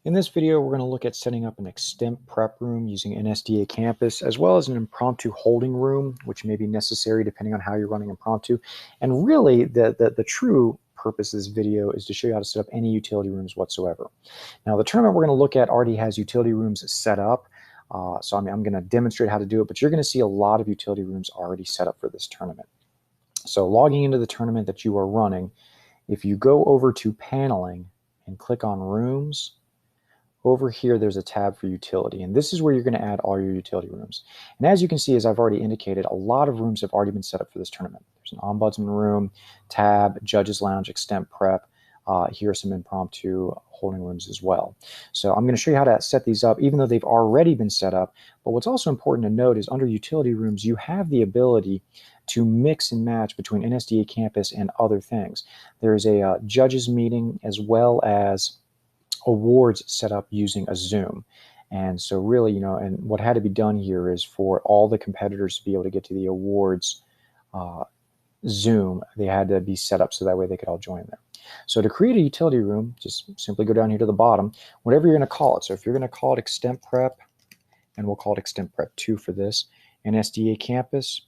In this video, we're going to look at setting up an Extemp prep room using NSDA Campus, as well as an Impromptu holding room, which may be necessary depending on how you're running Impromptu. And really, the true purpose of this video is to show you how to set up any utility rooms whatsoever. Now, the tournament we're going to look at already has utility rooms set up. I'm going to demonstrate how to do it, but you're going to see a lot of utility rooms already set up for this tournament. So logging into the tournament that you are running, if you go over to paneling and click on rooms, over here, there's a tab for utility, and this is where you're going to add all your utility rooms. And as you can see, as I've already indicated, a lot of rooms have already been set up for this tournament. There's an ombudsman room, tab, judges lounge, extemp prep. Here are some impromptu holding rooms as well. So I'm going to show you how to set these up, even though they've already been set up. But what's also important to note is under utility rooms, you have the ability to mix and match between NSDA Campus and other things. There is a judges meeting as well as awards set up using a Zoom. And so really, and what had to be done here is for all the competitors to be able to get to the awards Zoom, they had to be set up so that way they could all join there. So to create a utility room, just simply go down here to the bottom, whatever you're going to call it. So if you're going to call it Extemp Prep, and we'll call it Extemp Prep 2 for this, NSDA Campus,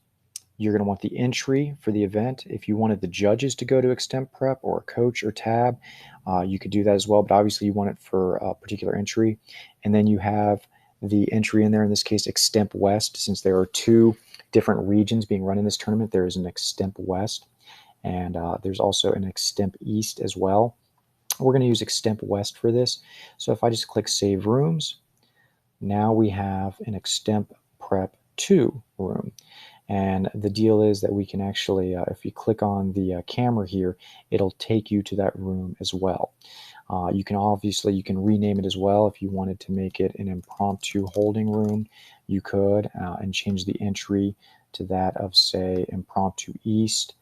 you're going to want the entry for the event. If you wanted the judges to go to Extemp Prep or coach or tab, you could do that as well, but obviously you want it for a particular entry. And then you have the entry in there, in this case, Extemp West. Since there are two different regions being run in this tournament, there is an Extemp West, and there's also an Extemp East as well. We're going to use Extemp West for this. So if I just click Save Rooms, now we have an Extemp Prep 2 room. And the deal is that we can actually, if you click on the camera here, it'll take you to that room as well. You can rename it as well. If you wanted to make it an impromptu holding room, you could, and change the entry to that of, say, Impromptu East,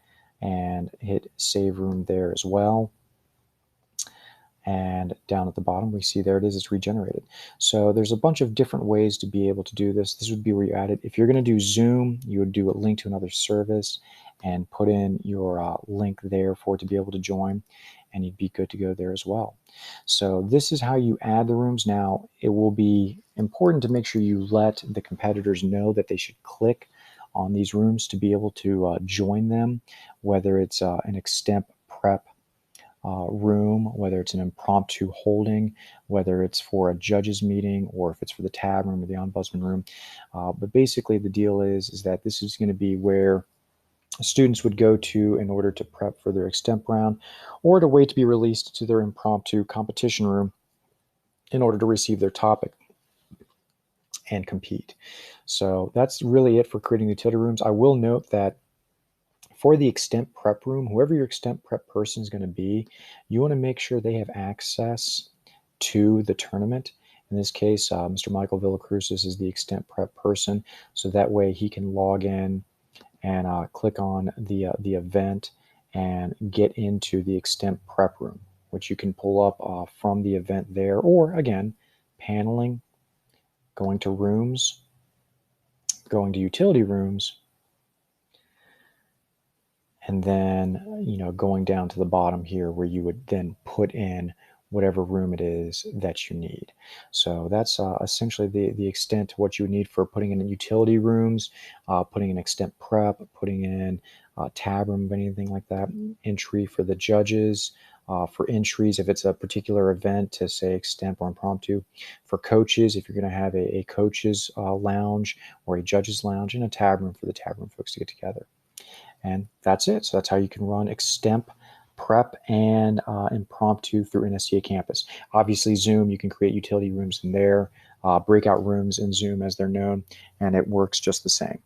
and hit Save Room there as well. And down at the bottom, we see there it is, it's regenerated. So there's a bunch of different ways to be able to do this. This would be where you add it. If you're going to do Zoom, you would do a link to another service and put in your link there for it to be able to join, and you'd be good to go there as well. So this is how you add the rooms. Now, it will be important to make sure you let the competitors know that they should click on these rooms to be able to join them, whether it's an Extemp Prep room, whether it's an impromptu holding, whether it's for a judges meeting, or if it's for the tab room or the ombudsman room. But basically the deal is that this is going to be where students would go to in order to prep for their Extemp round, or to wait to be released to their impromptu competition room in order to receive their topic and compete. So that's really it for creating the utility rooms. I will note that for the Extemp Prep room, whoever your Extemp Prep person is going to be, you want to make sure they have access to the tournament. In this case, Mr. Michael Villacrucis is the Extemp Prep person, so that way he can log in and click on the event and get into the Extemp Prep room, which you can pull up from the event there, or again, paneling, going to rooms, going to utility rooms, and then, going down to the bottom here where you would then put in whatever room it is that you need. So that's essentially the extent to what you would need for putting in utility rooms, putting in Extemp Prep, putting in tab room, anything like that, entry for the judges, for entries if it's a particular event to, say, Extemp or Impromptu. For coaches, if you're going to have a coaches lounge or a judges lounge, and a tab room for the tab room folks to get together. And that's it. So that's how you can run Extemp Prep and Impromptu through NSDA Campus. Obviously, Zoom, you can create utility rooms in there, breakout rooms in Zoom as they're known, and it works just the same.